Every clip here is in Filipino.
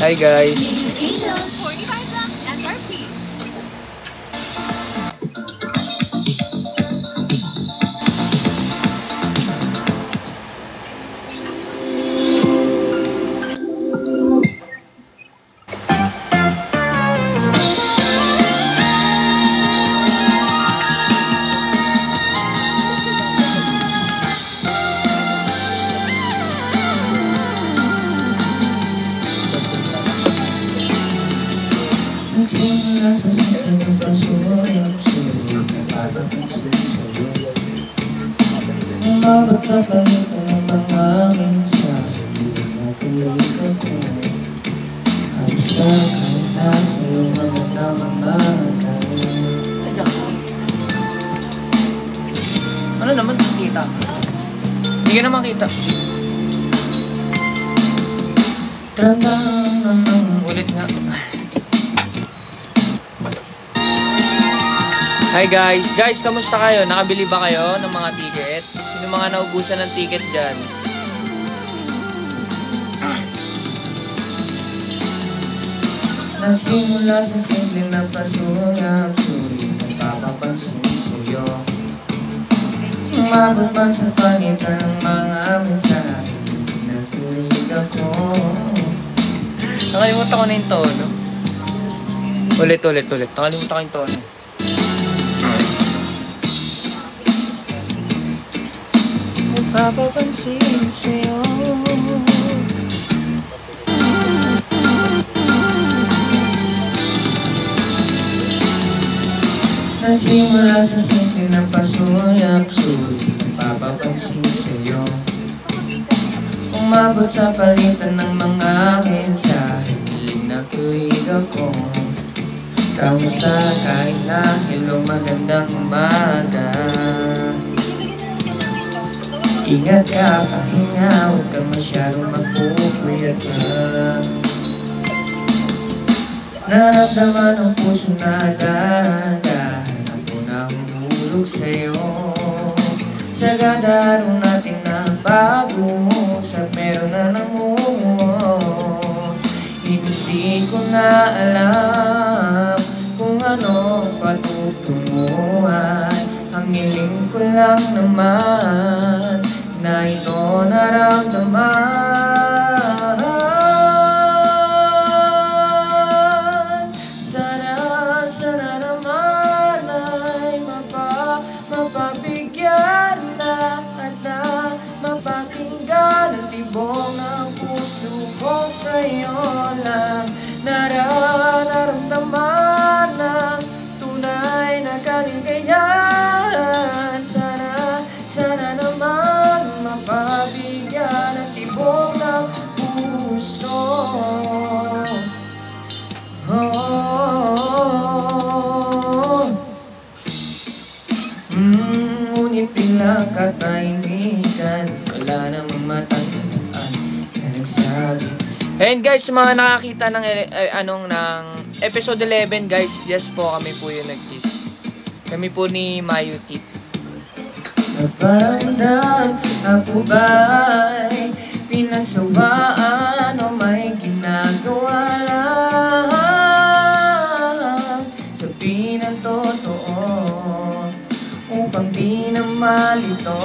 Hi guys. Angel, 45 lang, SRP. Nagsimula sa simple ng pagsuway ang sulit na parang puso'y sa'yo. Umabot sa palitan ng mga mensahe, di natuloy ako. Kamusta kahit na iyong mga namamagay. Teka. Ano naman kita? Hindi ka naman kita. Ulit nga. Hi guys! Guys, kamusta kayo? Nakabili ba kayo ng mga ticket? Sino mga naubusan ng ticket dyan? Nagsimula sa simple na pasuyang sulit na papapansin sa'yo. Umabot man sa palitan ng mga mensahe, nakilig ako. Nakalimutan ko na yung tono. Ulit. Nakalimutan ko yung tono. Papapansin sa'yo. Nagsimula sa simple na pasuyang sulit na papapansin sa'yo. Umabot sa palitan ng mga mensahe, nakilig ako. Kamusta kahit na hello, magandang umaga. Ingat ka, pahinga, huwag kang masyadong magpupuyat ka. Naramdaman ang puso na dahan-dahan ako na humulog sa'yo. Sa gadarong natin na bago, sa meron na namungo. Hindi ko na alam kung anong patutunguhan. Ang hiling ko lang naman na ito naramdaman. Sana naman ay mapabigyan na at na mapakinggan ang tibong ng puso ko sa'yo lang. Nararamdaman ng tunay na kaligayahan. Sana naman mapabigyan ang tibok ng puso. Ngunit bilang katahimikan, wala namang matandaan na nagsabi. And guys, mga nakakita ng ng episode 11 guys, yes po, kami po yung nag-kiss. Kami po ni Mayutit. Nagparamdam ako ba'y pinagsawaan o may ginagawa lang? Sabihin ang totoo upang di na malito.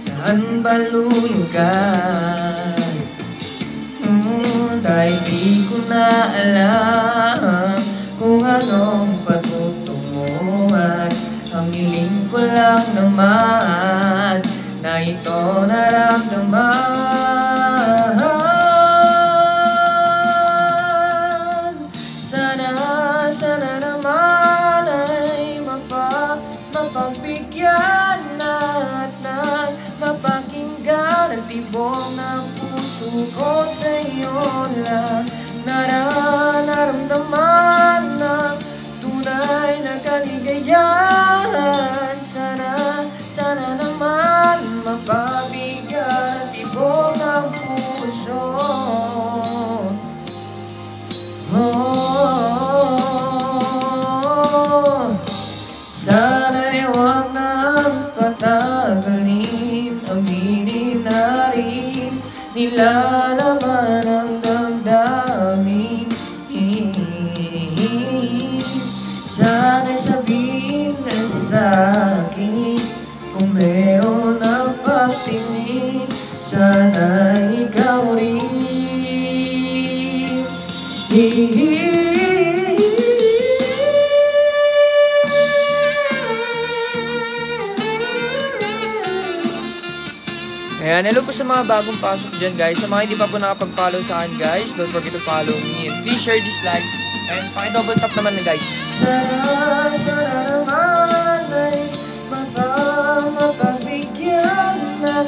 Saan ba lulugan? Dahil di ko na alam kung anong patutunguhan. Ang hiling ko lang naman na ito naramdaman. Sana naman ay mapagbigyan at mapakinggan ang tibok ng puso ko sa'yo lang. Nararamdaman ng tunay na kaligayahan. Sana naman mapabigyan ang tibok ng puso. Sana'y huwag nang patagalin, aminin na rin nila naman ang damdamin. Ayan, hello po sa mga bagong pasok dyan guys. Sa mga hindi pa po nakapag-follow sa akin guys, don't forget to follow me and please share this live. And paki-double tap naman na guys. Sana naman ay mapagbigyan at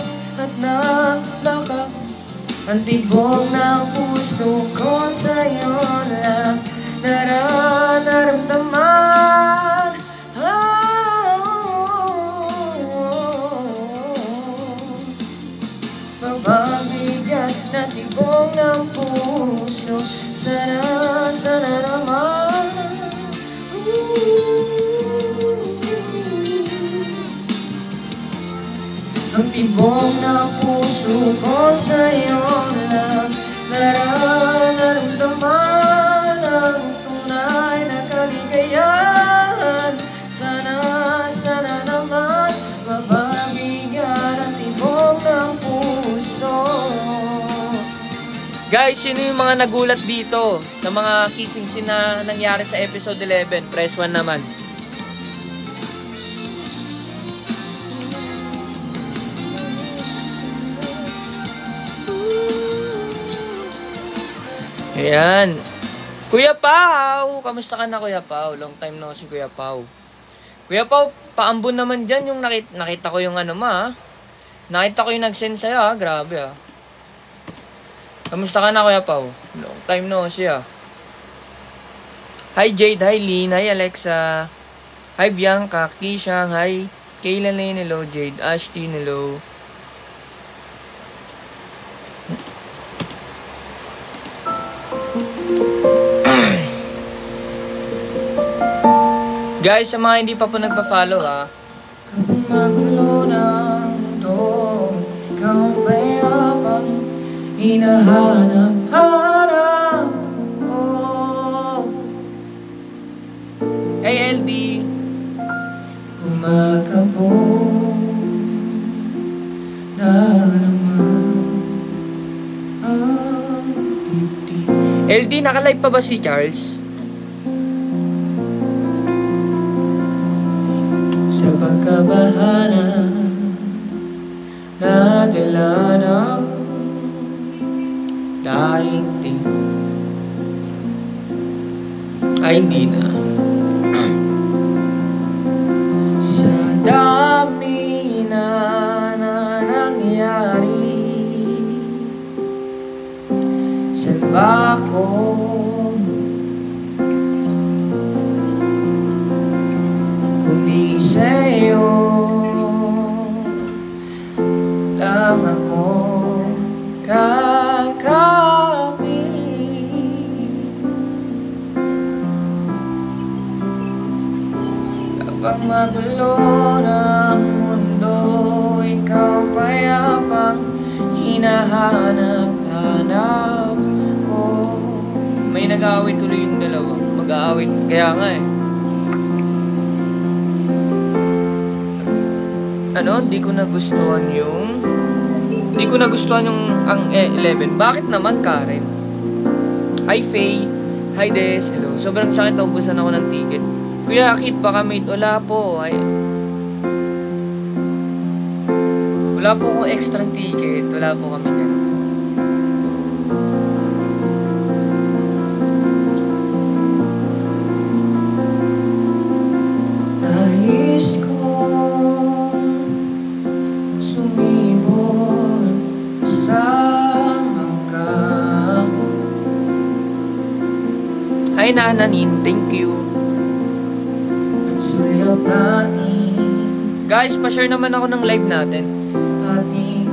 nakalaka ang tibok ng puso ko sa'yo lang nararamdaman. Mapagbigyan na tibok ng puso. Sana naman. Ang tibok ng puso ko sa'yo lang nararamdaman ang tunay na kaligayahan. Sana naman mapabigyan ang tibok ng puso. Guys, sino yung mga nagulat dito sa mga kissing scene na nangyari sa episode 11? Press 1 naman. Ayan. Kuya Pao! Kamusta ka na, Kuya Pao? Long time no si Kuya Pao. Kuya Pao, paambon naman dyan yung nakita ko yung ano ma. Nakita ko yung nag-send sa'yo ha. Grabe ha. Kamusta ka na, Kuya Pao? Long time no siya. Hi Jade, hi Lynn, hi Alexa. Hi Bianca, Kisha, hi Kayla Lane, hello Jade, Ashton, hello. Guys, sa mga hindi pa po nagpa-follow ha. Kapag magulo ng mundo, ikaw ang payapang hinahanap-hanap ko. Hey LD. Kumakabog na naman ang dibdib. LD, naka-live pa ba si Charles? Sa pagkabahala na dala ng daigdig. Ay, hindi na. Sa dami na nangyari, saan ba ako kundi sa'yo lang ako kakapit. Kapag magulo ng mundo, ikaw payapang hinahanap-hanap ko. May nag-aawit tuloy yung dalawa. Mag-aawit. Kaya nga eh. Ano? Di ko nagustuhan yung ang 11. Bakit naman, Karen? Hi, Faye. Hi, Des. Hello. Sobrang sakit. Naubusan ako ng ticket. Kuya Akit, baka mate. Wala po. Ay. Wala po akong extra ticket. Wala po kami ganun. Nais kong sumibol kasama ka. Hi, Nananin. Thank you. At suyap natin Guys, pa-share naman ako ng live natin. ating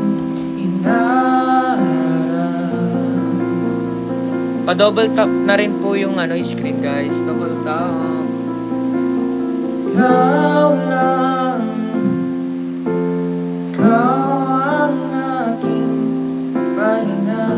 inaarap. Pa-double tap na rin po yung screen, guys. Double tap. Ikaw lang, ikaw ang aking pahinga.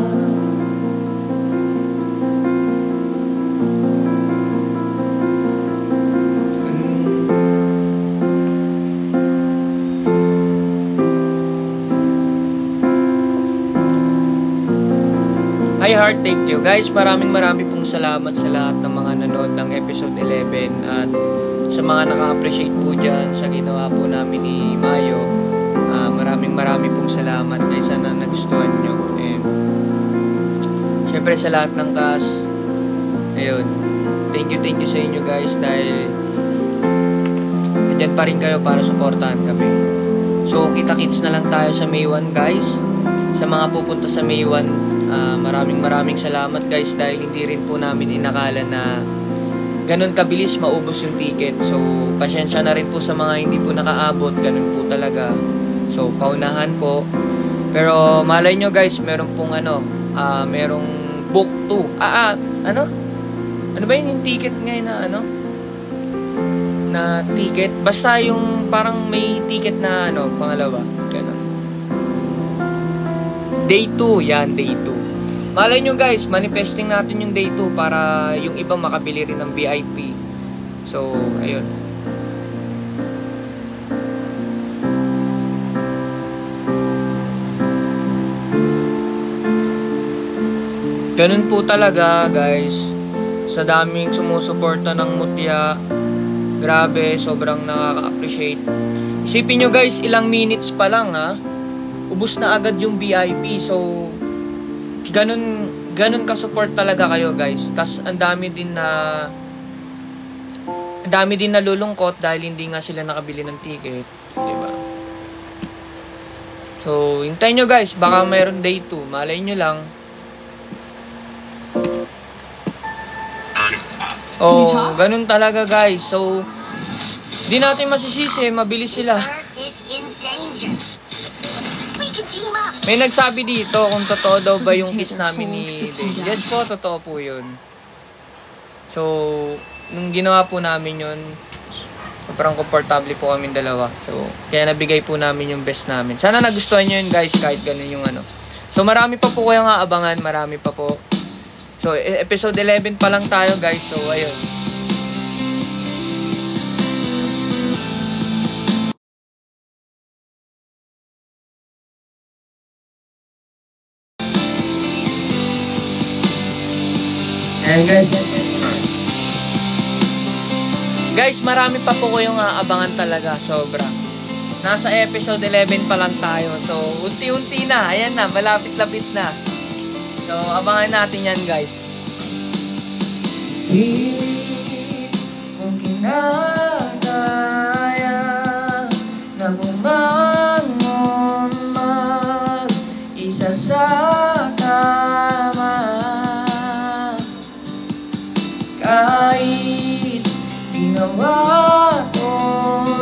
Hi, my heart, thank you. Guys, maraming pong salamat sa lahat ng mga nanood ng episode 11 at sa mga naka-appreciate po dyan sa ginawa po namin ni Mayo. Maraming pong salamat guys, sana nagustuhan nyo. And syempre sa lahat ng cast, ayun, thank you sa inyo guys dahil andyan pa rin kayo para suportahan kami. So kita-kits na lang tayo sa May 1 guys. Sa mga pupunta sa May 1, maraming salamat guys dahil hindi rin po namin inakala na ganun kabilis maubos yung ticket. So pasensya na rin po sa mga hindi po nakaabot, ganun po talaga. So paunahan po. Pero malay nyo guys, meron pong merong book 2. Ano ba yung ticket ngayon na na ticket? Basta yung parang may ticket na pangalawa. Ganun. Day 2, yan, day 2. Malay nyo guys, manifesting natin yung day 2 para yung iba makabili rin ng VIP. So, ayun. Ganun po talaga guys. Sa daming sumusuporta ng Mutya, grabe, sobrang nakaka-appreciate. Isipin nyo guys, ilang minutes pa lang ubos na agad yung VIP. So ganun ka-support talaga kayo guys. Tas ang dami din nalulungkot dahil hindi nga sila nakabili ng ticket, diba? So hintayin nyo guys, baka mayroon day 2, malay nyo lang. Oh, ganun talaga guys. So di natin masisisi, mabilis sila. May nagsabi dito kung totoo daw ba yung kiss namin ni Dave. Yes po, totoo po yun. So, nung ginawa po namin yun, parang komportable po kami dalawa. So, kaya nabigay po namin yung best namin. Sana nagustuhan nyo yun guys, kahit ganun yung So, marami pa po kayong aabangan, marami pa po. So, episode 11 pa lang tayo guys. So, ayun. And guys, marami pa po kayong aabangan talaga, sobra. Nasa episode 11 pa lang tayo. So, unti-unti na. Ayan na, malapit-lapit na. So, abangan natin yan guys. Pilit kung kinakaya na bumangon mag-isa sa kama, kahit ginawa ko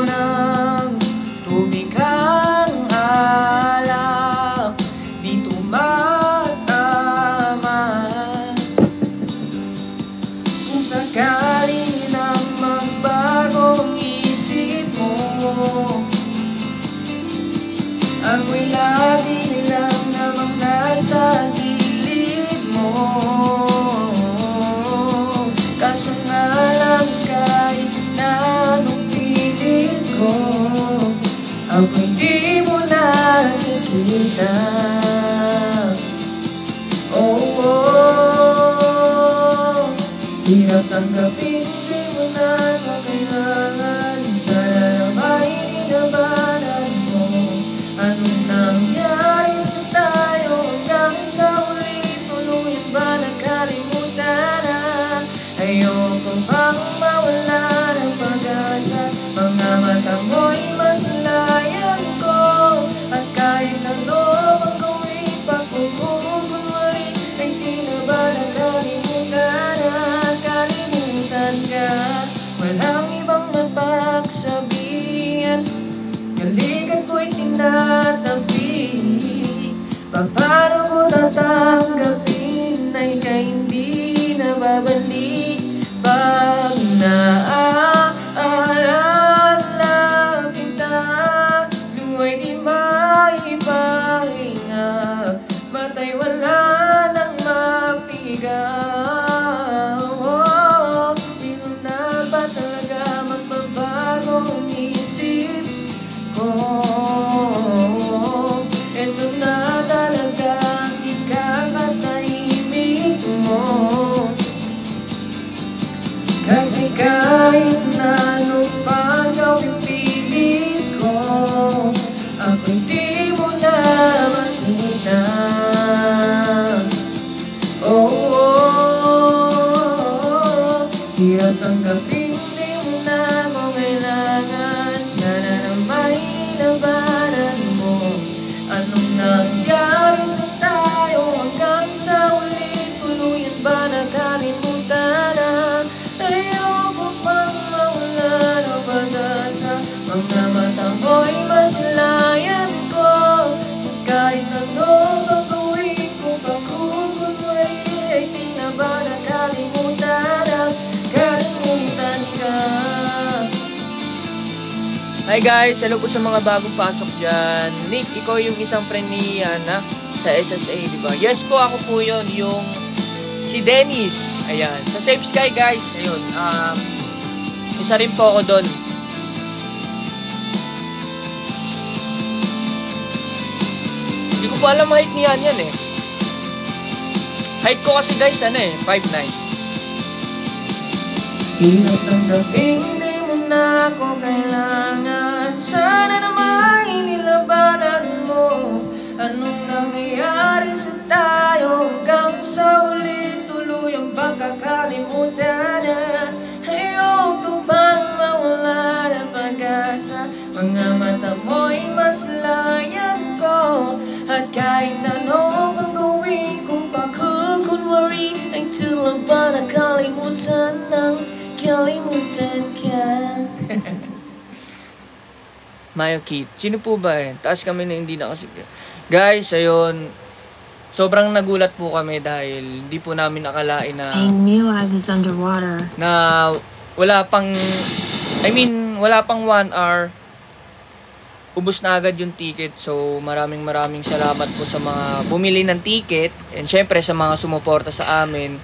ng tubig ang alak, di tumatama. Kung sakali na magbagong isip mo, ako'y lagi lang namang nasa gilid mo. Kaso nga lang kahit na anong pilit ko, ako'y di mo nakikita. Hirap tanggapin, di mo na kailangan. Sana naman hinabanan mo. Anong nangyari sa tayo hanggang sa uli? Tuluyan ba nakalimutan na? Ayoko pang mawala ng pag-asa. Mga mata mo'y masalayan ko. At kahit ano ang gawin pagkukunwari, ay di na ba nakalimutan na? Walang ibang mapagsabihan, kalikan ko'y tinatabi. Paano ko tatanggapin na ika'y hindi na babalik? Pag naaalala kita, luwa'y di maipahinga, mata'y wala nang mapiga. Ito na talaga ikakatahimik. Hirap tanggapin, di mo na ako kailangan. Sana na may labanan mo. Anong nangyari sa tayo hanggang sa uli? Tuluyan ba nakalimutan na? Ayoko pang mawala na pag-asa. Mga mata mo'y masilayan ko. Kahit ano gagawin ko, pagkukunwari ay di na ba nakalimutan na? Kalimutan ka. Hi guys, hello po sa mga bagong pasok dyan. Nick, ikaw yung isang friend ni Ana sa SSA, di ba? Yes po, ako po yun, yung si Dennis. Ayan, sa Safe Sky guys, ayun. Isa rin po ako doon. Hindi ko po alam height niyan yan eh. Height ko kasi guys, 5'9". Hirap tanggapin, di mo na ako kailangan. Sana na may nilabanan mo. Anong nangyayari sa tayo hanggang sa uli? Tuluyang ba kakalimutan na? Ayoko pang mawala na pag-asa. Mga mata mo'y maslayan ko. At kahit ano pang gawin kong pagkukunwari, ay tila ba nakalimutan ng kalimutan ka. Mayo Keith. Sino po ba eh? Taas kami na hindi na kasi. Guys, ayun. Sobrang nagulat po kami dahil hindi po namin akalain na I knew I was underwater. na wala pang wala pang 1 hour. Ubus na agad yung ticket. So, maraming salamat po sa mga bumili ng ticket. And syempre, sa mga sumuporta sa amin.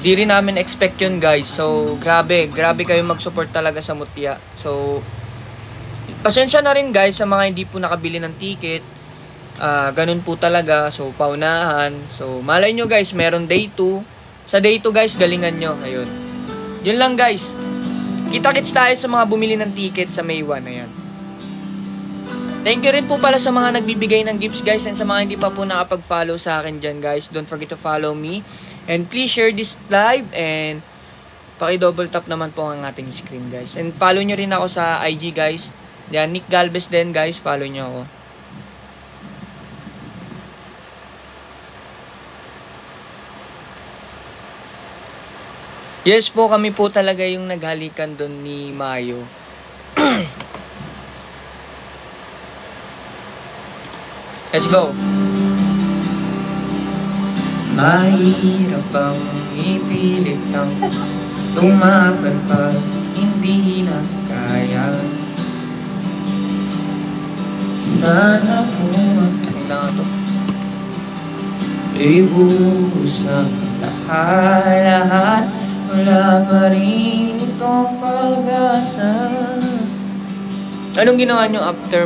Di rin namin expect yun, guys. So, grabe kayo mag-support talaga sa Mutya. So, pasensya na rin, guys, sa mga hindi po nakabili ng ticket. Ganun po talaga. So, paunahan. So, malay nyo, guys, meron day 2. Sa day 2, guys, galingan nyo. Ayun. Yun lang, guys. Kita-kits tayo sa mga bumili ng ticket sa May 1. Ayan. Thank you rin po pala sa mga nagbibigay ng gifts, guys, and sa mga hindi pa po nakapag-follow sa akin dyan, guys. Don't forget to follow me. And please share this live and paki-double tap naman po ang ating screen, guys. And follow nyo rin ako sa IG, guys. Yan, Nick Galvez din, guys. Follow nyo ako. Yes po, kami po talaga yung naghalikan doon ni Mayo. Let's go. Mahirap bang ipilit ng lumaban pag hindi na kaya? Sana po to. Ibuhos ang lahat. Wala pa rin itong pag-asa. Anong ginawa nyo after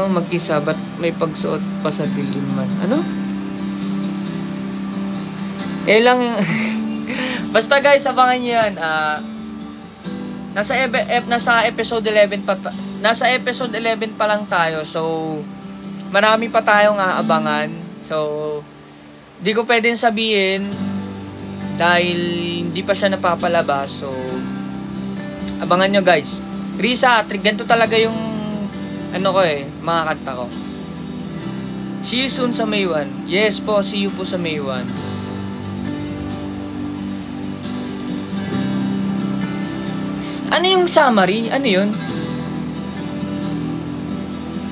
mag-isa? Ba't may pagsuot pa sa diliman? Ano? Lang yung basta guys, abangan nyo yan. Nasa episode 11 pa nasa episode 11 pa lang tayo. So, marami pa tayong aabangan. So, di ko pwedeng sabihin dahil hindi pa siya napapalabas. So, abangan nyo guys. Risa, ganito talaga yung mga kanta ko. See you soon sa May 1. Yes po, see you po sa May 1. Ano yung summary? Ano yun?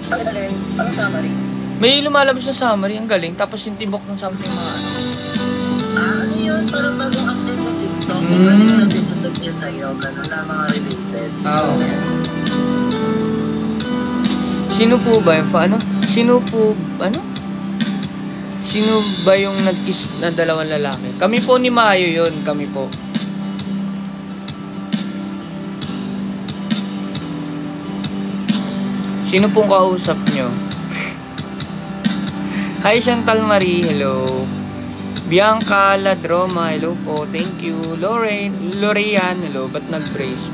Ano summary? May lumalabas na summary, ang galing. Tapos yung tibok ng something mga Ano yun? Parang bagong update ng TikTok. Ano yung natitunod niya sa'yo? Ganun na mga related. Oo. Sino po ba yung Sino ba yung nag-kiss na dalawang lalaki? Kami po ni Mayo yun, kami po. Sino pong kausap nyo? Hi Chantal Marie, hello. Bianca Ladroma, hello po, thank you. Lorian, hello. Ba't nag-brace?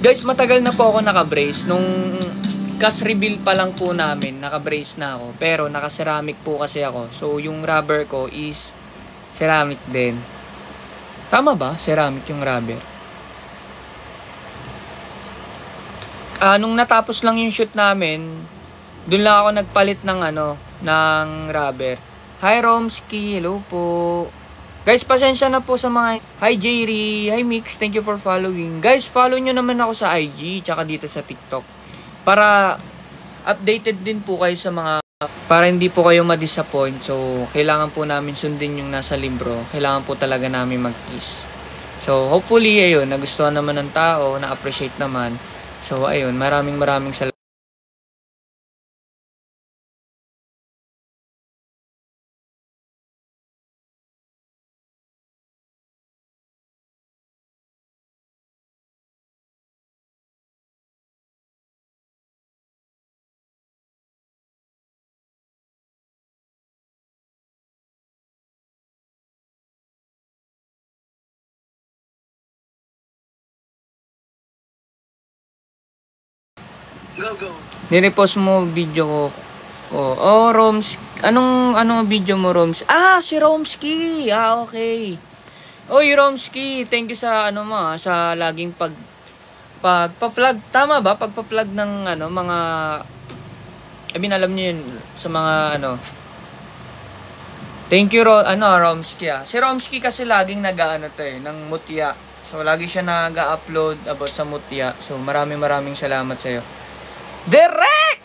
Guys, matagal na po ako naka-brace. Nung cast reveal pa lang po namin, naka-brace na ako. Pero naka-ceramic po kasi ako. So, yung rubber ko is ceramic din. Tama ba? Ceramic yung rubber. Nung natapos lang yung shoot namin, dun lang ako nagpalit ng ng rubber. Hi Romski, hello po. Guys, pasensya na po sa mga... Hi Jerry, hi Mix, thank you for following. Guys, follow nyo naman ako sa IG, tsaka dito sa TikTok. Para updated din po kayo sa mga... Para hindi po kayo ma-disappoint. So, kailangan po namin sundin yung nasa libro. Kailangan po talaga namin mag-kiss. So, hopefully, ayun, nagustuhan naman ng tao, na-appreciate naman. So, ayun, maraming salamat. Go. Nirepost mo video ko. Oh, Roms. Anong video mo, Roms? Ah, si Romski. Ah, okay. Oy, Romski, thank you sa sa laging pagpa-plug. Tama ba? Pagpa-plug ng mga alam niyo yun sa mga Thank you Romski. Si Romski kasi laging ng mutya. So lagi siya nag-upload about sa mutya. So maraming salamat sa iyo. Direk,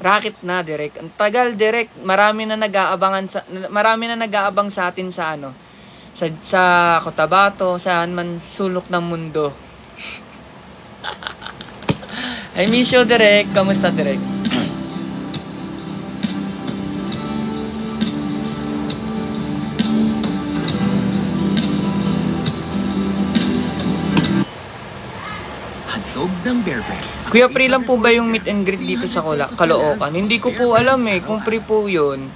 racket na, Direk. Ang tagal, Direk. Marami na nag-aabang sa atin sa sa Cotabato, saan man sulok ng mundo. I miss you, Direk. Kamusta, Direk? Kuya, free lang po ba yung meet and greet dito sa Caloocan? Hindi ko po alam kung free po yun.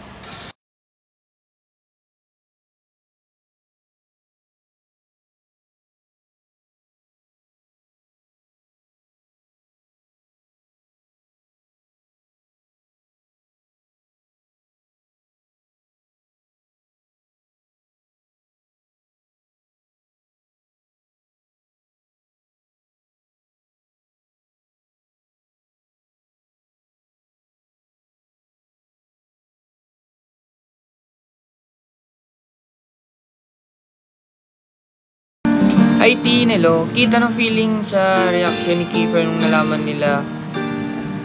Hi Tinelo, kita ng feeling sa reaction ni Kiefer nung nalaman nila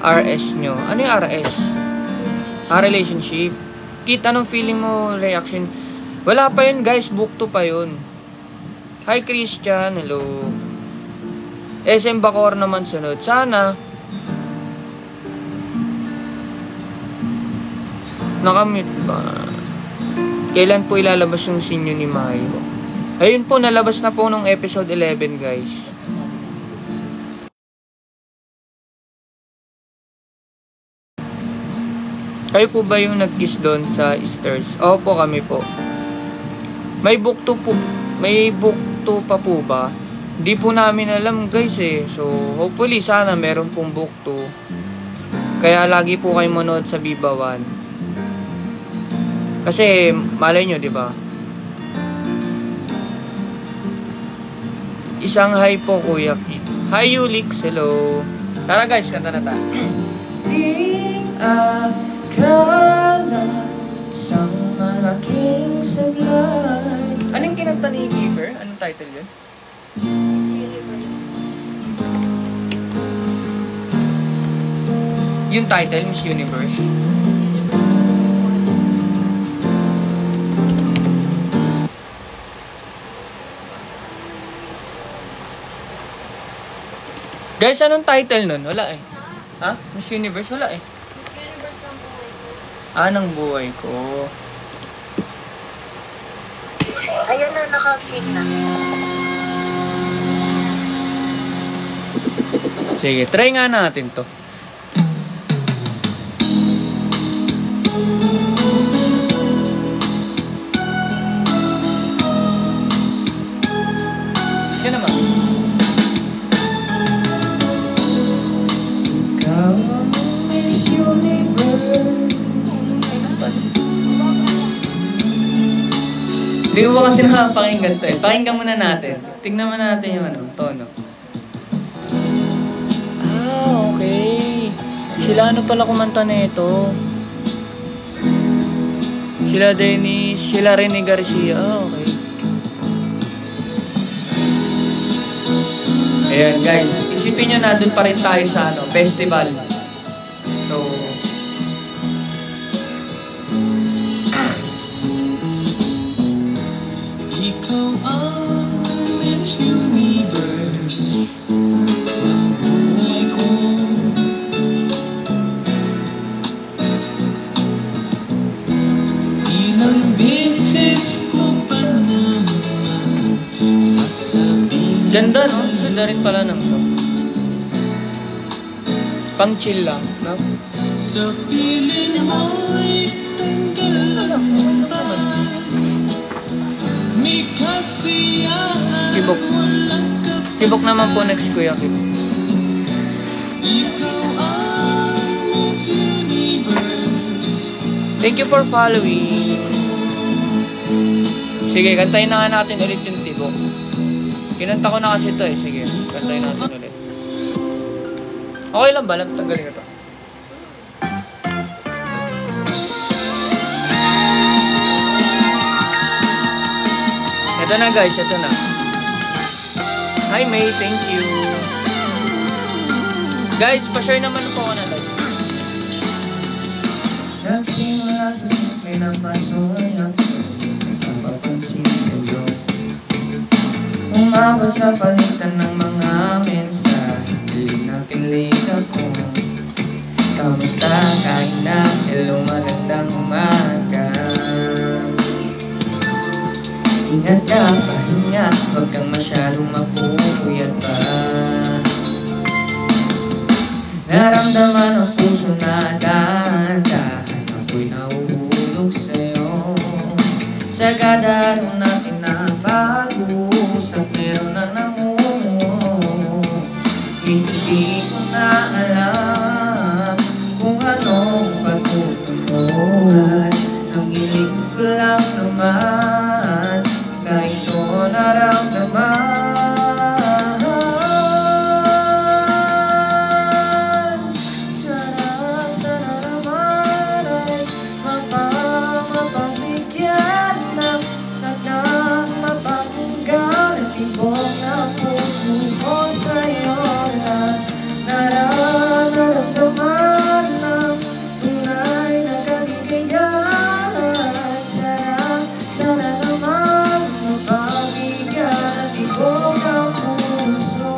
RS nyo. Ano yung RS? Relationship. Kita ng feeling mo, reaction. Wala pa yun guys, book 2 pa yun. Hi Christian, hello. SM Bacor naman sunod. Sana. Nakamute ba? Kailan po ilalabas yung sinyo ni Mayo? Ayun po, nalabas na po nung episode 11, guys. Kayo po ba yung nag-kiss doon sa Easters? Opo, kami po. May book 2 pa po ba? Hindi po namin alam, guys So, hopefully, sana meron pong book 2. Kaya lagi po kayo manood sa Viva 1. Kasi, malay nyo, di ba? Isang hi po, Kuya Kit. Hi, Yulix. Hello. Tara, guys. Kanta na tayo. Di akala isang malaking sablay. Anong kinanta ni Kiefer? Anong title yun? Miss Universe. Yung title, Miss Universe. Guys, anong title nun? Wala Ha? Miss Universe? Wala Miss Universe ng buhay ko. Ng buhay ko. Ayun na, naka-click na. Sige, try nga natin to. Yan naman. Miss Universe. Hindi ko ba kasi nakapakinggan to eh. Pakinggan muna natin. Tingnan mo natin yung ano, tono. Ah, okay. Sila ano pala kumanta na ito? Sila Dennis, sila Rene Garcia. Ah, okay. Ayan guys, isipin nyo na doon pa rin tayo sa ano, festival. So, Ikaw ang Miss Universe ng buhay ko. Ilang beses ko pa naman sasabihin ganda no? Ganda rin pala ng song. Pang chill lang, no? sa piling mo'y tanggal ang ba? May kasiyahan Tibok. walang Tibok naman po next kuya Kibok. ikaw ang Miss Universe. Thank you for following. Sige, kantayin na nga natin ulit yung Tibok. Kinanta ko na kasi ito eh. Sige, kantayin natin ulit. Okay lang ba? Tanggalin ko to. Ito na guys, ito na. Hi May, thank you. Guys, pa-share naman po ako na live. Nagsimula sa simple na pasoy at napapansin sa'yo. Umabot sa palitan ng mga mensahe. Hiling na kinlig ako. Kamusta? Kain na? Hello, magandang umaga. Ingat ka, pahinga. Huwag kang masyadong mapupuyat pa. Naramdaman ang puso na dahan-dahan. Ako'y nauhulog sa'yo. Sa kadaro natin na pag-uusap, meron na namuo. Hindi ko na alam kung anong pagtutunguhan. Ang hiling ko lang naman na ito naramdaman. Sana naman ay mapagbigyan ng mapakinggan ang tibok ng puso ko sa'yo na nararamdaman ng tunay na kaligayahan. Sana naman mapagbigyan ang tibok ng puso.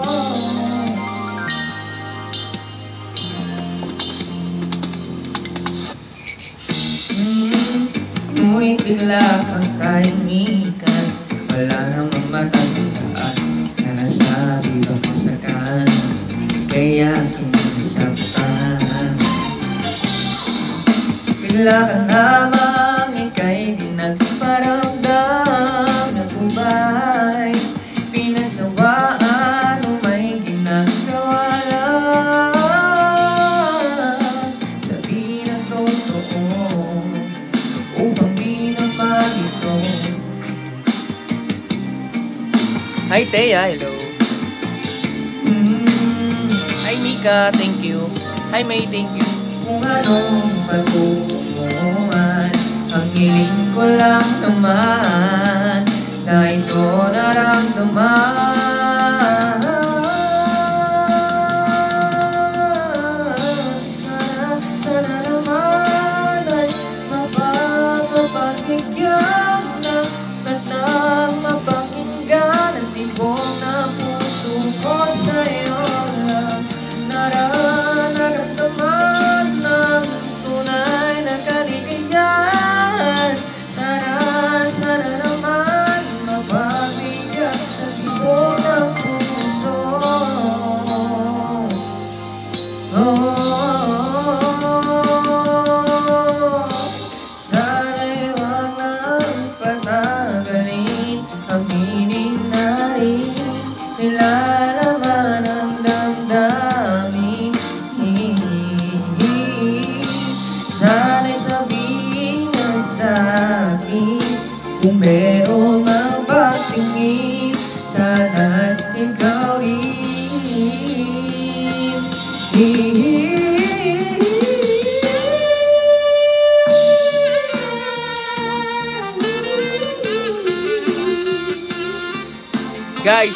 Umuwi bigla ang tahimikan. Wala namang matandaan na nasabi ba sa kanan. Kaya kinisapan. Bigla ka namang ika'y di nagparamdam. Nagubay, pinagsawaan o may ginagawa lang. Sabihin ang totoo upang di na malito. Hi Thea, hello. Hi Mika, thank you. Hi May, thank you. Kung anong pagkukunguhan, ang hiling ko lang naman na ito naramdaman. Sana naman ay mapagbigyan ng matang mapakinggan ang tibok ng puso ko sa'yo lang. Nararamdaman ng tunay na kaligayahan. Sana naman mapagbigyan ang tibok ng puso. Sana'y huwag nang patagalin. Aminin na rin nilalaman ang damdamin. Sana'y sabihin na sa'kin kung meron Guys,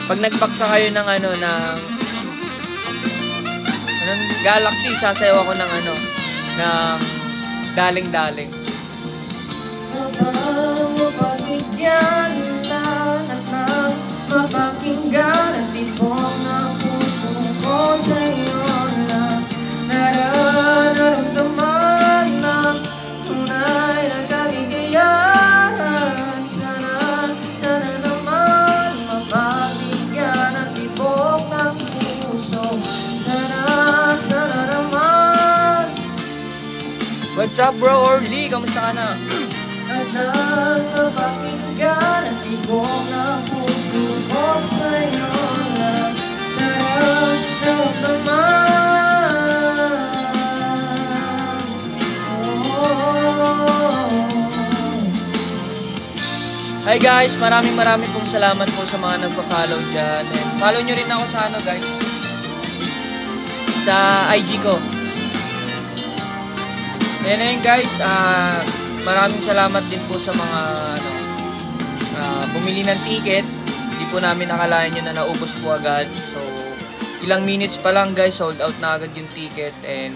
pag nagbaksa kayo ng ano, ng Galaxy, sasayaw ako ng ano, ng daling-daling. Mapapigyan lang at nang mapakinggan ang tibok ng puso ko sa'yo lang. Nararamdaman ng tunay na kaligayahan. Sana naman mapakinggan ang tibok ng puso. Sana naman. What's up bro Orly? Kamusta ka na? At nang mapakinggan ang tibok ng puso ko sa'yo lang. Nararamdaman. Hi guys, maraming pong salamat po sa mga nagpa-follow dyan. And follow nyo rin ako sa ano guys, sa IG ko. And ayun guys, maraming salamat din po sa mga ano, bumili ng ticket. Hindi po namin nakalain yun na naubos po agad. So, ilang minutes pa lang guys, sold out na agad yung ticket. And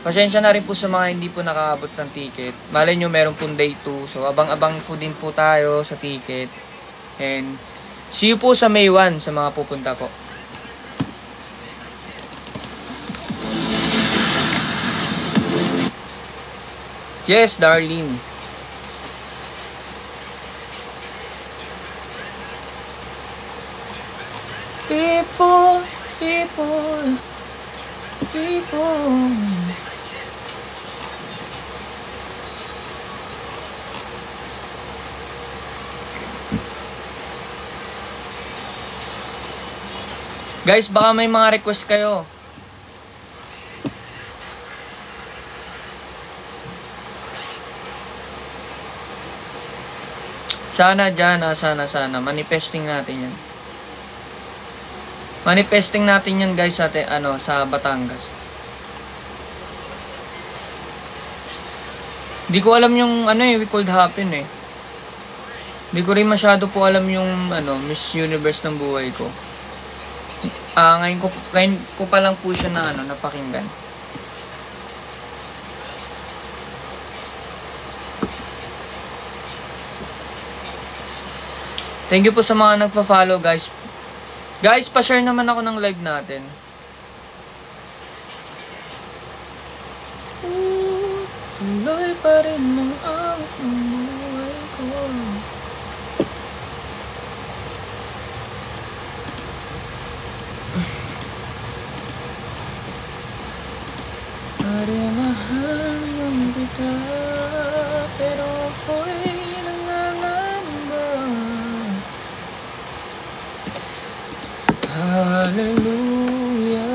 pasensya na rin po sa mga hindi po nakaabot ng ticket. Malay nyo meron pong day 2. So, abang-abang po din po tayo sa ticket. And see you po sa May 1 sa mga pupunta po. Yes, darling. People. Guys, baka may mga request kayo. Sana dyan, sana. Manifesting natin yan. Manifesting natin yan guys sa, sa Batangas. Hindi ko alam yung we could happen eh. Hindi ko rin masyado po alam yung Miss Universe ng buhay ko. Ngayon ko pa lang po siya na napakinggan. Thank you po sa mga nagpa-follow guys. Guys, pa-share naman ako ng live natin. Tuloy pa rin ang awit ng buhay ko. Mahal ng kita, pero ako'y nangangamba. Hallelujah,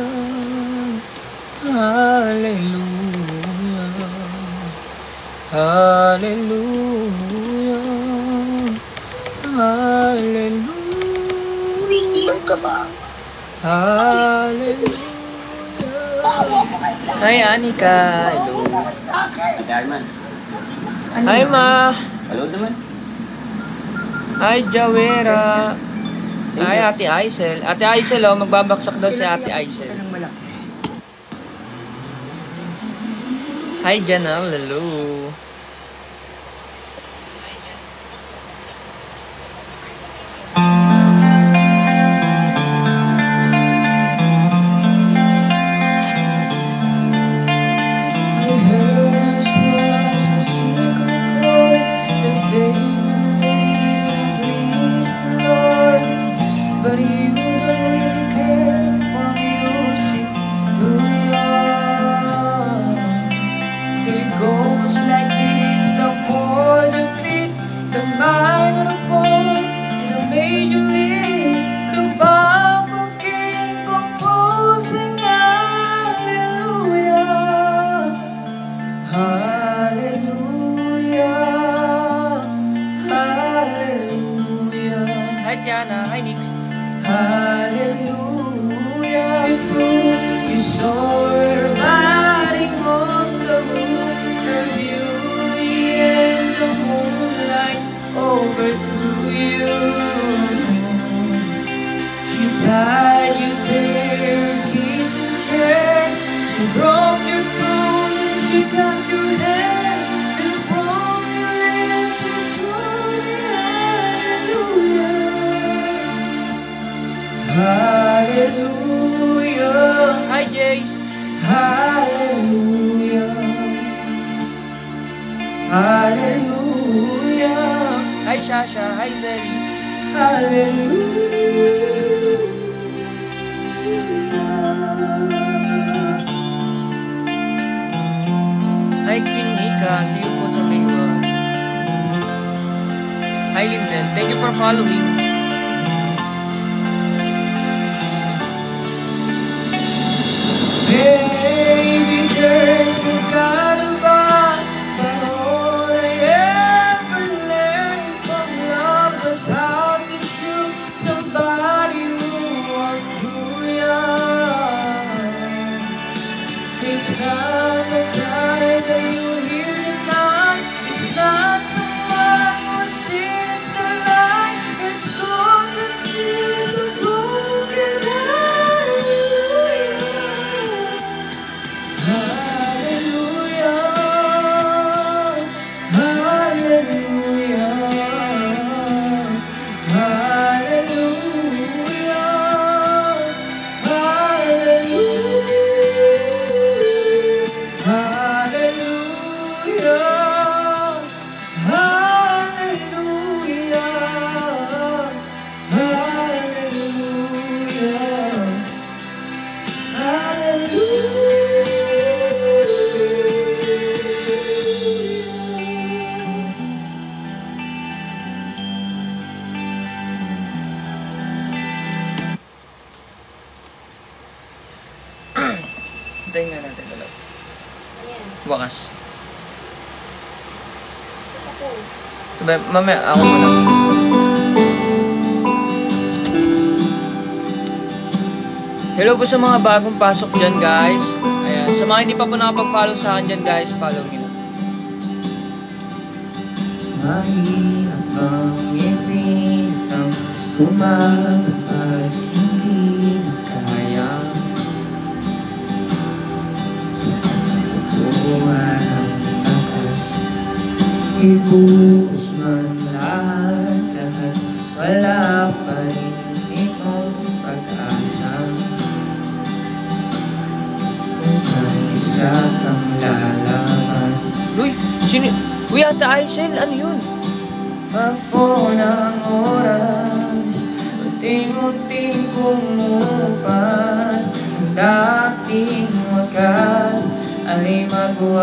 hallelujah, hallelujah, hallelujah. Tingnan ka ba? Hallelujah. Hi, Anika. Hello. Ate Arman. Hi, Ma. Hello naman. Hi, Jawera. Hi, Ate Aisel. Ate Aisel, magbabaksak daw si Ate Aisel. Hi, Janelle. Hello. But you don't really care for music, do ya? It goes like this, the chord, the beat, the minor, the fall, and the major league, the powerful king composing hallelujah, hallelujah, hallelujah. Hi Diana, hi Nix. Hallelujah, you saw her riding on the roof, her beauty and the moonlight overthrew you. Hallelujah. Hi Shasha, hi Zelly. Hi Queen Nika, see you po sa Maywa. Hi Lindel, thank you for following. Baby, there's a God above, but all I ever learned from love was how to shoot somebody who was too young. It's not a cry that you hear tonight. It's not someone who sees the light. It's God that is a broken heart. Hallelujah, hallelujah, hallelujah, hallelujah, hallelujah, Hintayin nga natin dalaw. Ayan. Wakas. Ako. Diba, mamaya, ako muna. Hello po sa mga bagong pasok dyan, guys. Ayan. Sa mga hindi pa po nakapag-follow sa akin dyan, guys, follow nyo na. Mahirap ang ipitang kumapag hindi na kaya. Sa pagkukuha ng lakas, ibuhos man lahat, wala pa rin itong pag-asa. Kung saan isa kang lalaman. Uy, sino? Uy, Ate Aisel, ano yun? Ako ng oras, unti-unting kumupas. Ang dating wakas ay magwawakas.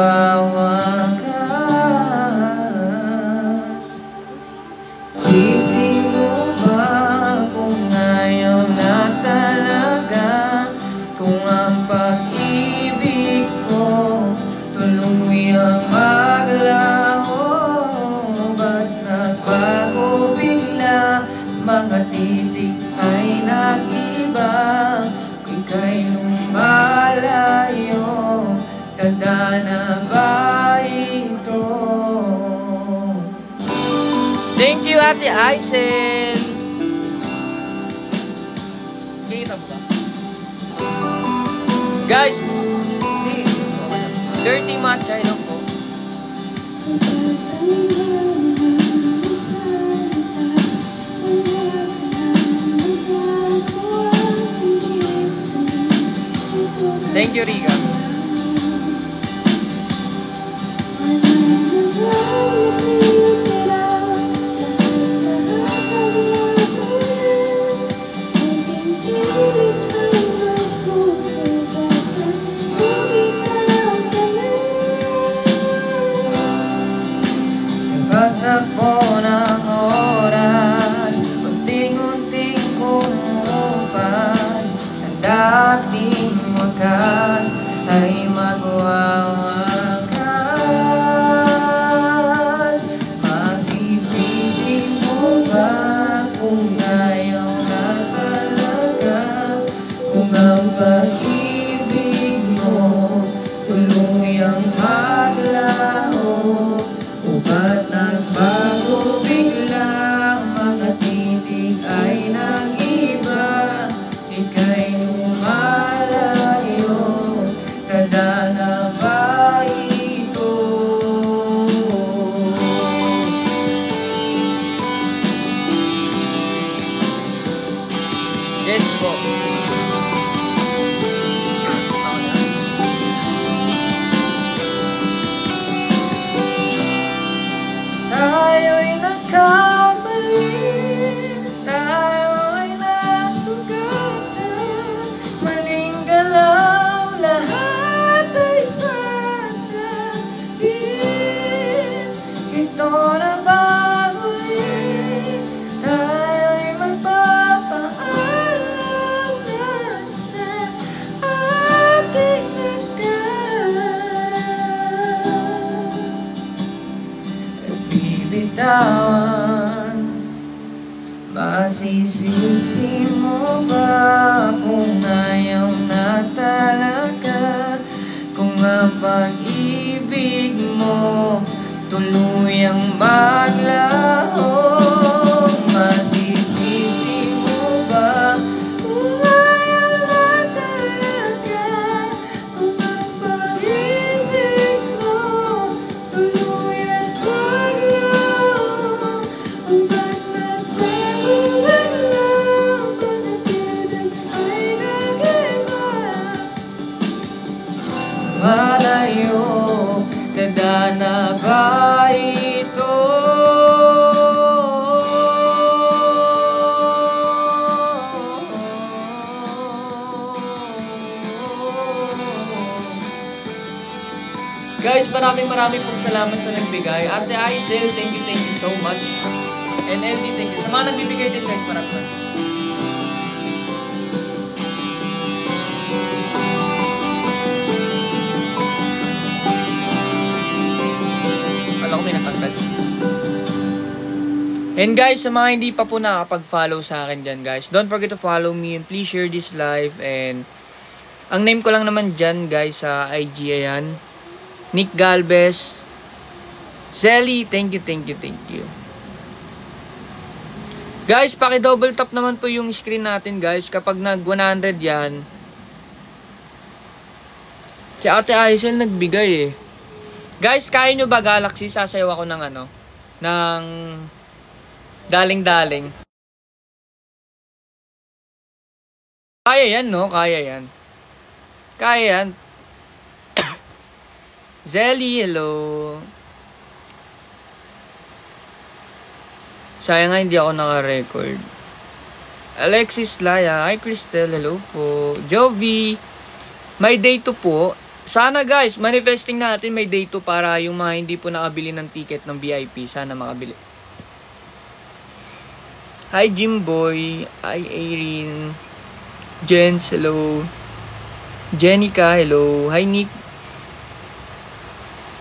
Sisino ba kung ayaw na talaga? Kung ang pag-ibig ko tuluyang maglaho, ba't nagbago bigla? Mga titik ay nag-iba. Kung ika'y lumalayo, tanda na ba ito? Thank you, Ate Aisel! Kita mo ba? Guys, dirty matcha, hello po. Thank you, Riga. Sapat na po ng oras, unting-unting kumupas. Ang dating wakas na ba uli tayo'y magpapaalam na sa ating nagbibitawan? Masisisi mo ba kung ayaw na talaga? Kung ang pag-ibig mo tuluyang maglaho? Masisisi mo ba kung ayaw na talaga? Kung ang pag-ibig mo tuluyang maglaho? Kung ba't malayo, tanda na ba ito? Guys, maraming pong salamat sa nagbigay. Ate Aisel, thank you so much. And LD, thank you. Sa mga nagbibigay din guys, maraming. And guys, sa mga hindi pa po nakapag-follow sa akin dyan guys, don't forget to follow me and please share this live. And ang name ko lang naman dyan guys sa IG, ayan, Nick Galvez. Zelly, thank you. Guys, paki-double tap naman po yung screen natin guys. Kapag nag 100 yan, si Ate Aisel nagbigay eh. Guys, kaya nyo ba Galaxy? Sasayaw ako ng ano, ng daling-daling. Kaya yan, no? Kaya yan. Zelly, hello. Sayang nga hindi ako naka-record. Alexis Laya, hi Cristel, hello po. Jovi, may day 2 po. Sana guys, manifesting natin may day 2 para yung mga hindi po nakabili ng ticket ng VIP, sana makabili. Hi Jimboy, hi Irene, Jens, hello. Jenica, hello. Hi Nick.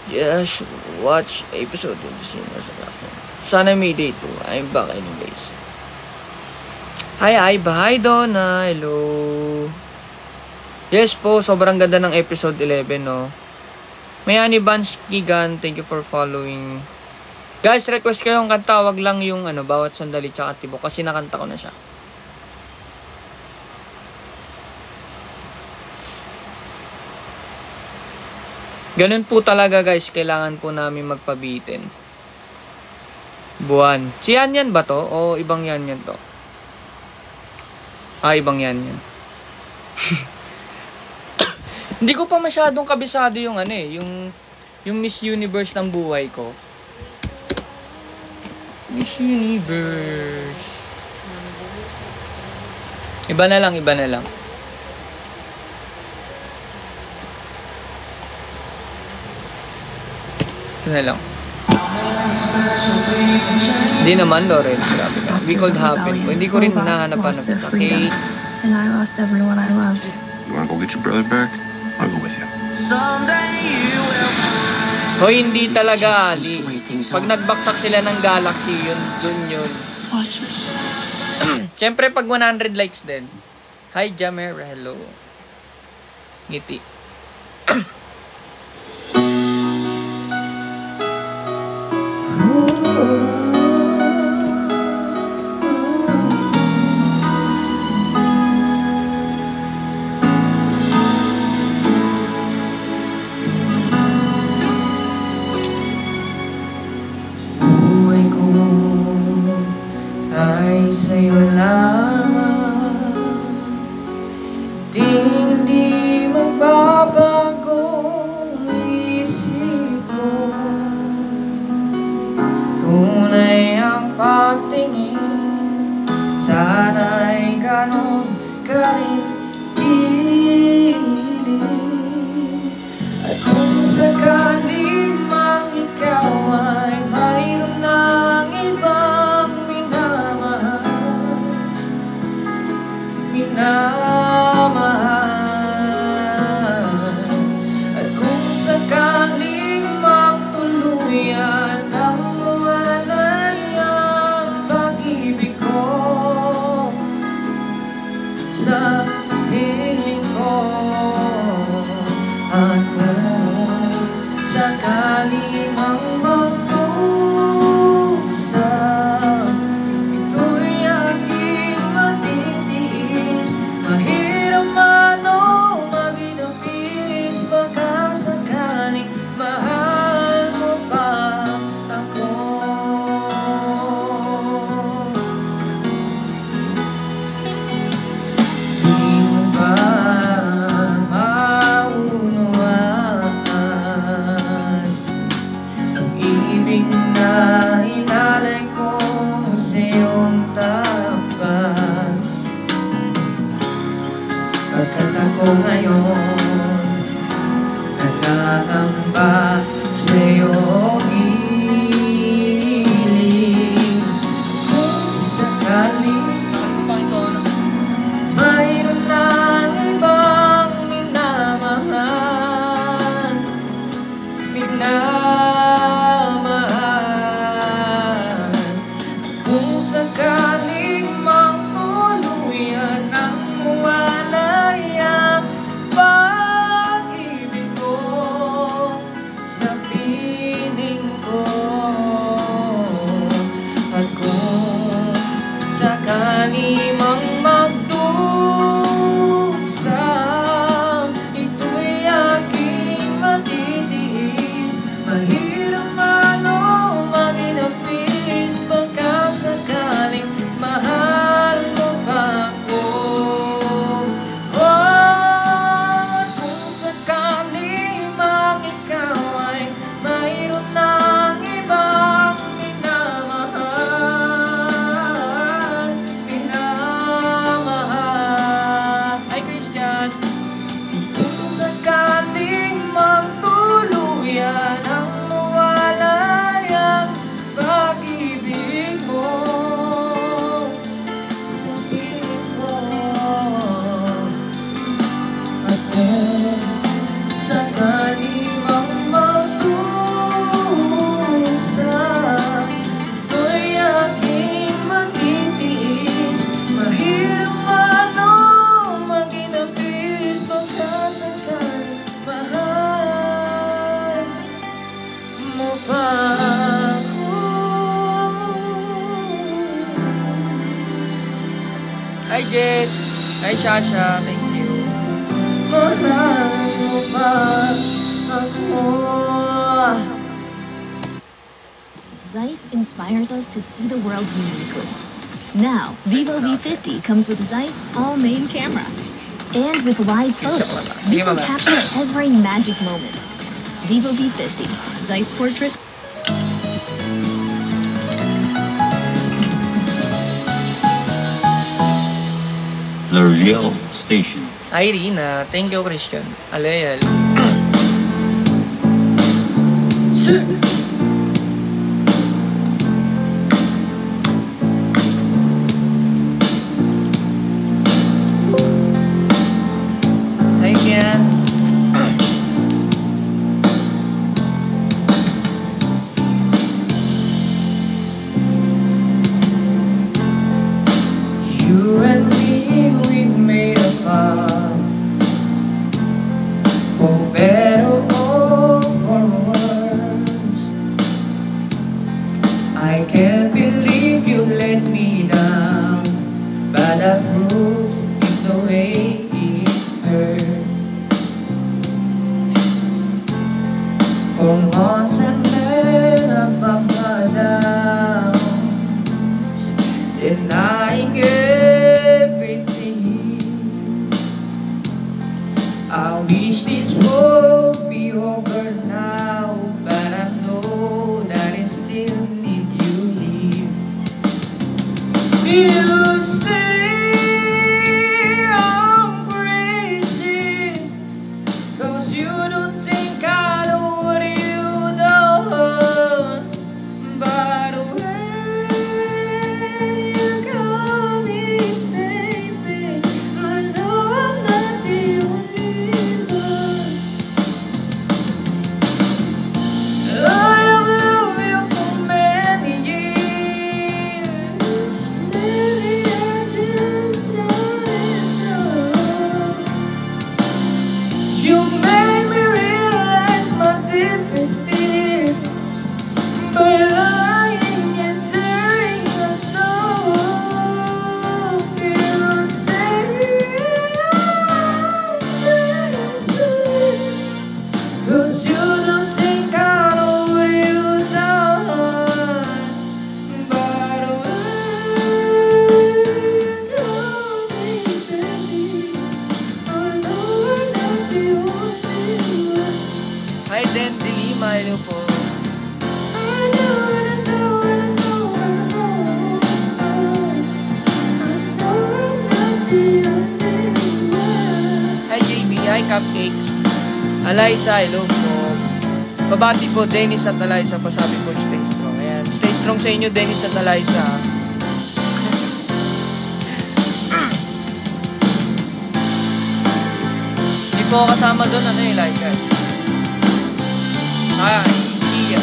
Yes, watch episode of the cinema sa akin. Sana may day 2. I'm back anyways. Hi Aiba, hi Donna, hello. Yes po, sobrang ganda ng episode 11, no. Mayani Bansky Gan, thank you for following. Guys, request kayong kanta, wag lang yung ano, bawat sandali tsaka tibok kasi nakanta ko na siya. Ganun po talaga guys, kailangan po namin magpabitin. Buwan. Si Yan ba to? O ibang Yan to? Ah, ibang Yan. Hindi ko pa masyadong kabisado yung ano eh, yung Miss Universe ng buhay ko. Miss Universe. Iba na lang. Ito na lang. Hindi naman, Lauren. Grabe ka. We could happen po. Hindi ko rin hinahanap-hanap. Okay? And I lost everyone I loved. You wanna go get your brother back? I'll go with you. Hoy, hindi talaga, Ali. Pag nagbaksak sila ng Galaxy, yun. Watch me. Siyempre, pag 100 likes din. Hi, Jamera. Hello. Ngiti. Sa'yo lamang, di magbabago ang isip ko. Tunay ang pagtingin, sana'y ganon ka rin iibig. At kung sakali mang ikaw ay mayroon pag-ibig na hinalay ko sa iyong tapat. Pagkat ako ngayon nagkakamba sa iyong hiling. Kung sakaling mayroon ng ibang minamahal, kung sakaling mang tuluyan ang mawalay ang pag-ibig ko sa piling ko, at kung sakali mang magdusa, ito'y aking matitiis. Mahirap man o maginapis, pagkasakaling mahal mo pa ako. At kung sakaling mang ikaw ay mayroon ng ibang minamahal, ay Christian, kung sakaling magtuluyan ang mawalay ang pag-ibig mo sa piling ko, at kung sakaling magdusa, ito'y aking matitiis. Mahirap man o maginapis, pagkasakaling mahal mo pa ako. Hi Jess, hi Shasha, thank you. Mahal mo pa ako. Zeiss inspires us to see the world uniquely. Now, Vivo V50 comes with Zeiss all-main camera. And with live photos, you can capture every magic moment. Vivo V50, Zeiss Portrait. The Real Station. Irina, thank you Christian. Alayal. Sir. Hi Kian. You and me, we made a vow, for better or for worse. I can't believe you let me down, but that proves it's the way it hurts. For months and then up and down, denying everything. I wish this would be over now, but I know that I still need you here. You say I'm crazy, 'cause you don't think I know what you know. Cupcakes. Eliza, hello po. Babati po, Dennis at Eliza. Pasabi po, stay strong. Ayan, stay strong sa inyo, Dennis at Eliza. Hindi po kasama doon, ano yung like that? Iya.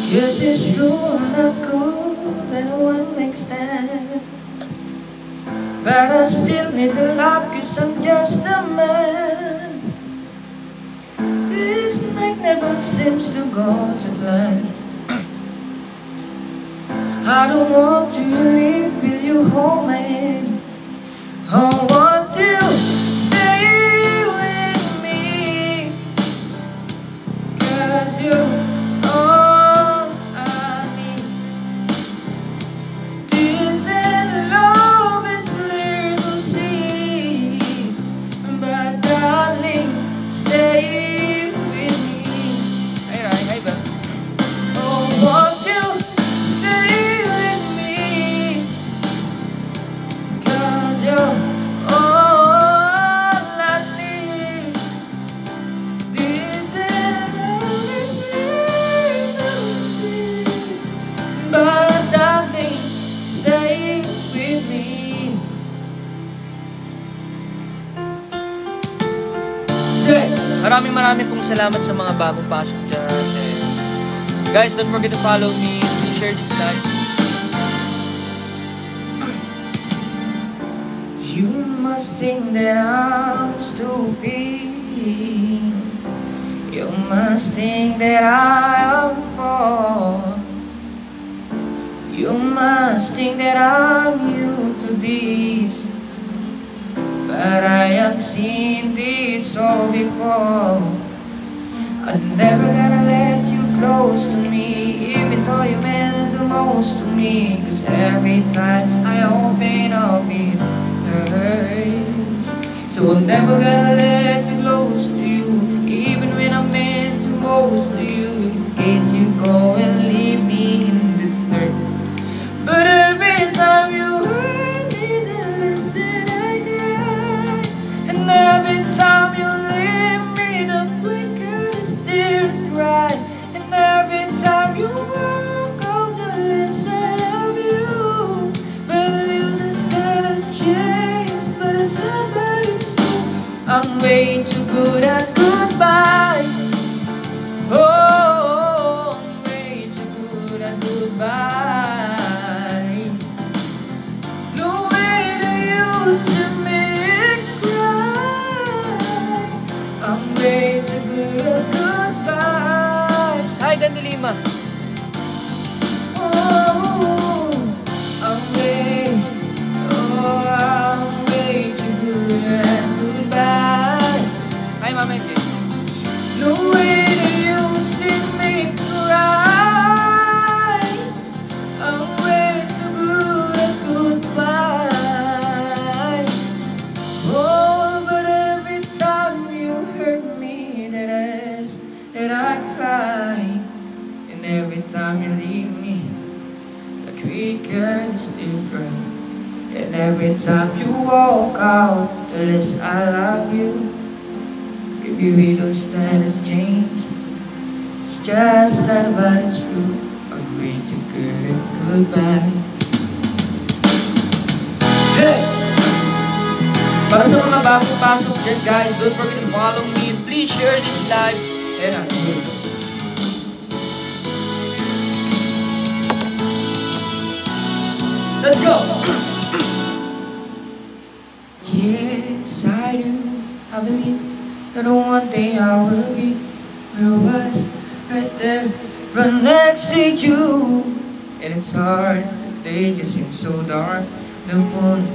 Yes, yes, you're not good and one makes stand, but I still need the love, 'cause I'm just a man. This night never seems to go to plan. I don't want you to leave, will you hold my hand? I want you to stay with me, 'cause you're all I need. This and love is clear to see, but darling, stay with me. Ay, ba? Oh, want you to stay with me, 'cause you're all I need. This and love is clear to see, but darling, stay with me. Say, Maraming pong salamat sa mga bagong pasok dyan. And guys, don't forget to follow me. Please share this live. you must think that I'm stupid. You must think that I am false. You must think that I'm new to this, but I have seen this all before. I'm never gonna let you close to me, even though you meant the most to me. 'Cause every time I open up it hurts. So I'm never gonna let you close to you, even when I meant to most to you. In case you go and leave me in the dirt. But every time you hurt me, the less that I cry. And every time you leave me, the quicker the tears dry. And every time you walk out, the less I love you. But you just gotta change, but it's somebody's soul. I'm way too good at goodbye. Oh, I'm way too good at goodbye. No way do you see me cry. I'm way too good at goodbyes. Hi, Dandilima. Oh, I'm way too good at goodbye. Hi, Mama Emily. No way do you see me cry. I'm way too good at goodbye. Oh, but every time you hurt me, that I cry. And every time you leave me, the quicker the tears dry. And every time you walk out, the less I love you. Maybe we don't stand as change. It's just sad, but it's true. I'm way too good at goodbye. Hey! Para sa mga bagong pasok dyan, guys, don't forget to follow me. Please share this live. Ayan na. Let's go! Yes, I do. I believe that one day I will be where I was, right there, right next to you. And it's hard, the day just seems so dark. The moon,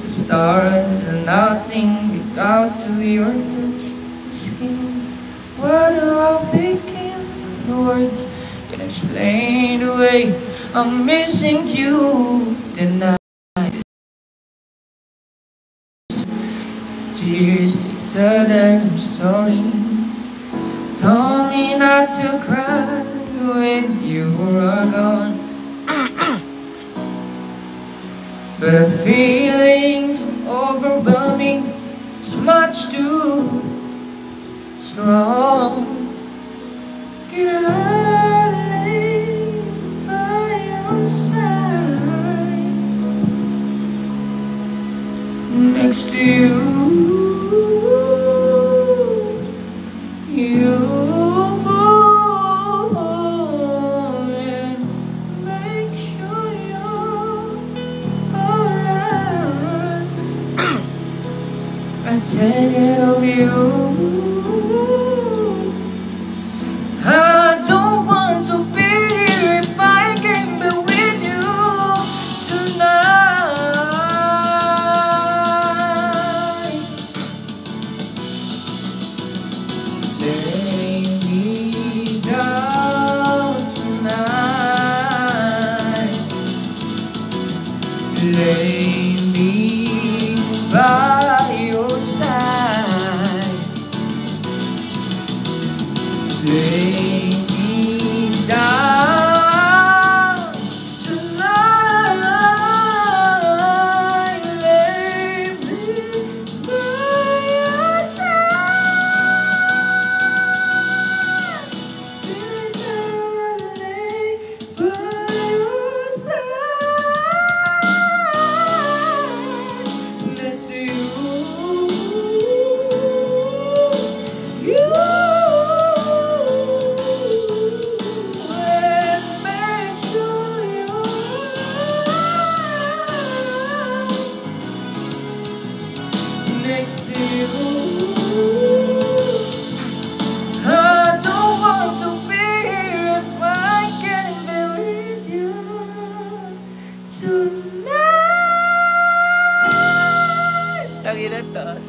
the stars, and nothing without your touch, skin. What do I begin? No words can explain the way I'm missing you tonight. Tears they tell their story. Told me not to cry when you were gone. but the feelings overwhelming. It's much too strong. Can I lay by your side, next to you, and make sure you're alright. I'm thinking of you. I don't want to be here if I can't be with you tonight. Lay me down tonight. Lay me by your side. Lay me down tonight. Lay me by your side. Lay by your side. Next to you. Next to you, I don't want to be here if I can't be with you tonight. Tanginatas.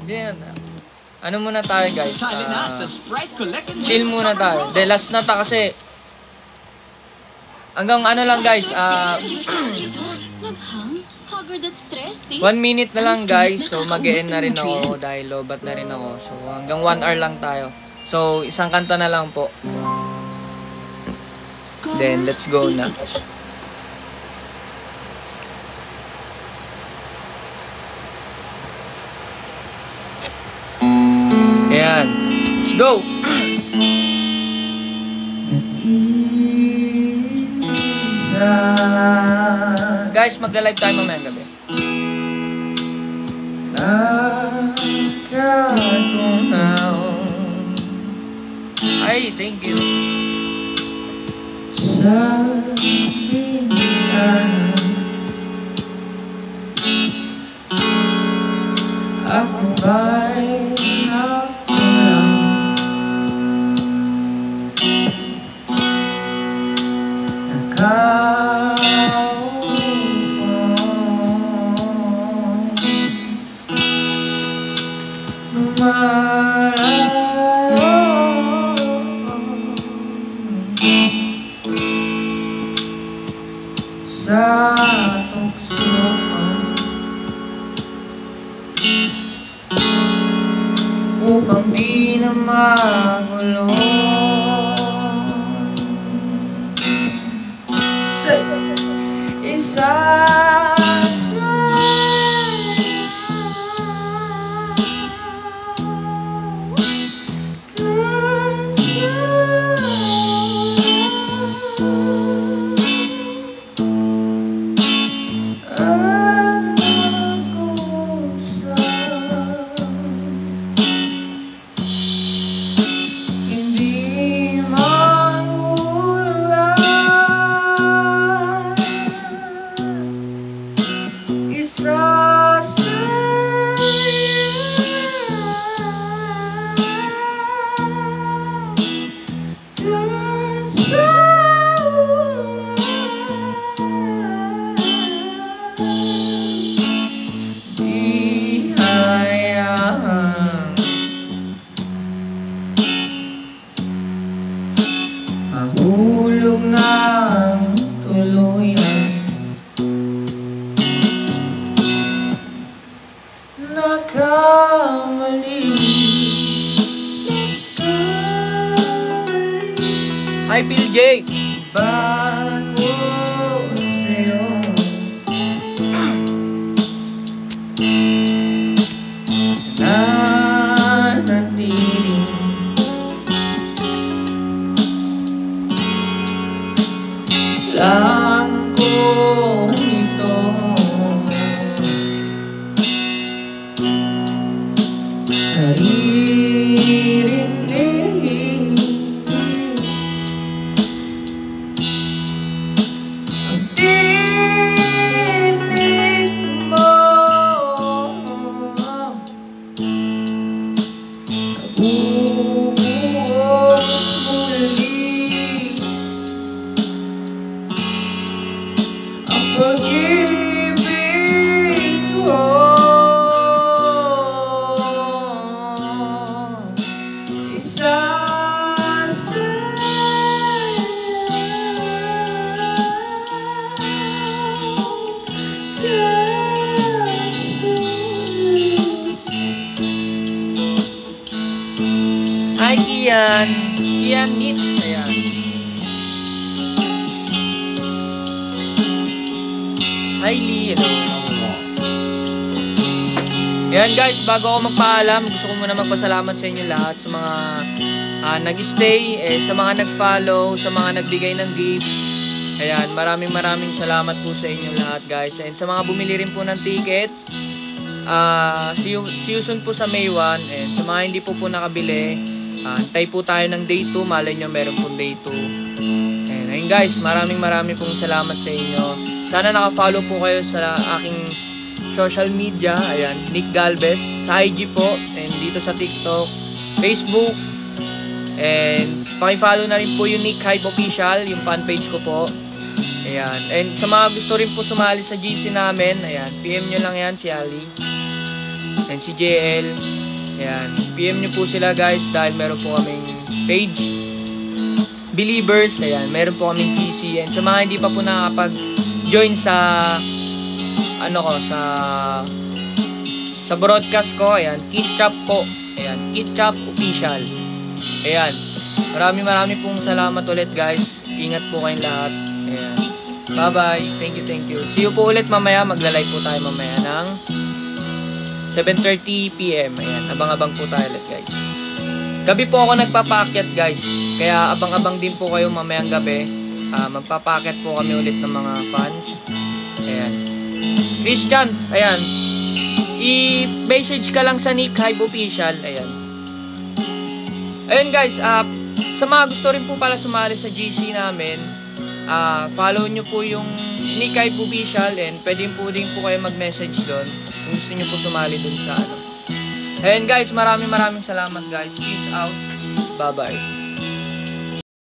Yan. Ano muna tayo, guys? Chill muna tayo. De, last na ta kasi. Hanggang ano lang, guys. 1 minute na lang, guys. So mag-e-end na rin ako dahil lobat na rin ako. So hanggang 1 hour lang tayo. So isang kanta na lang po. Then let's go na. Ayan. Let's go. Guys, magla-live tayo mamayang gabi. Ay, thank you. Ako ba'y nakulang? Sa tuksoan upang di na magulo. Isa mahulog ng tuluyan. Nakamali. Hi, Bill J. Bago Bubuhos muli ang pag-ibig ko. Hi, Kian. Kian Nits. Ayan. Hi, Lee. Hello. Ayan guys, bago ako magpaalam, gusto ko muna magpasalamat sa inyo lahat sa mga nag-stay, sa mga nag-follow, sa mga nagbigay ng gifts. Ayan, maraming salamat po sa inyo lahat guys. And sa mga bumili rin po ng tickets, see you soon po sa May 1. And sa mga hindi po nakabili, antay po tayo ng day 2. Malay nyo meron pong day 2. And ayun guys, maraming pong salamat sa inyo. Sana naka-follow po kayo sa aking social media. Ayan, Nick Galvez sa IG po, and dito sa TikTok, Facebook, and paki-follow na rin po yung Nick Hype Official, yung fan page ko po. Ayan, and sa mga gusto rin po sumali sa GC namin, ayan, PM nyo lang yan si Ali and si JL. Ayan, PM nyo po sila guys, dahil meron po kaming page Believers. Ayan, meron po kaming GC. And sa mga hindi pa po nakakapag-join sa sa broadcast ko, ayan, Kitchap po. Ayan, Kitchap Official. Ayan, marami pong salamat ulit guys. Ingat po kayong lahat. Ayan, bye bye, thank you. See you po ulit mamaya. Magla-live po tayo mamaya ng 7:30 PM. Ayan, abang-abang po tayo ulit guys. Gabi po ako nagpapaakyat guys, kaya abang-abang din po kayo mamayang gabi. Magpapaakyat po kami ulit ng mga fans. Ayan, Christian, ayan, i-message ka lang sa Nick Hype Official. Ayan guys, sa mga gusto rin po pala sumali sa GC namin, follow nyo po yung Nick Hype Official, and pwede po din po kayo mag-message doon kung gusto nyo po sumali doon sa Ayan guys, maraming salamat guys. Peace out. Bye bye.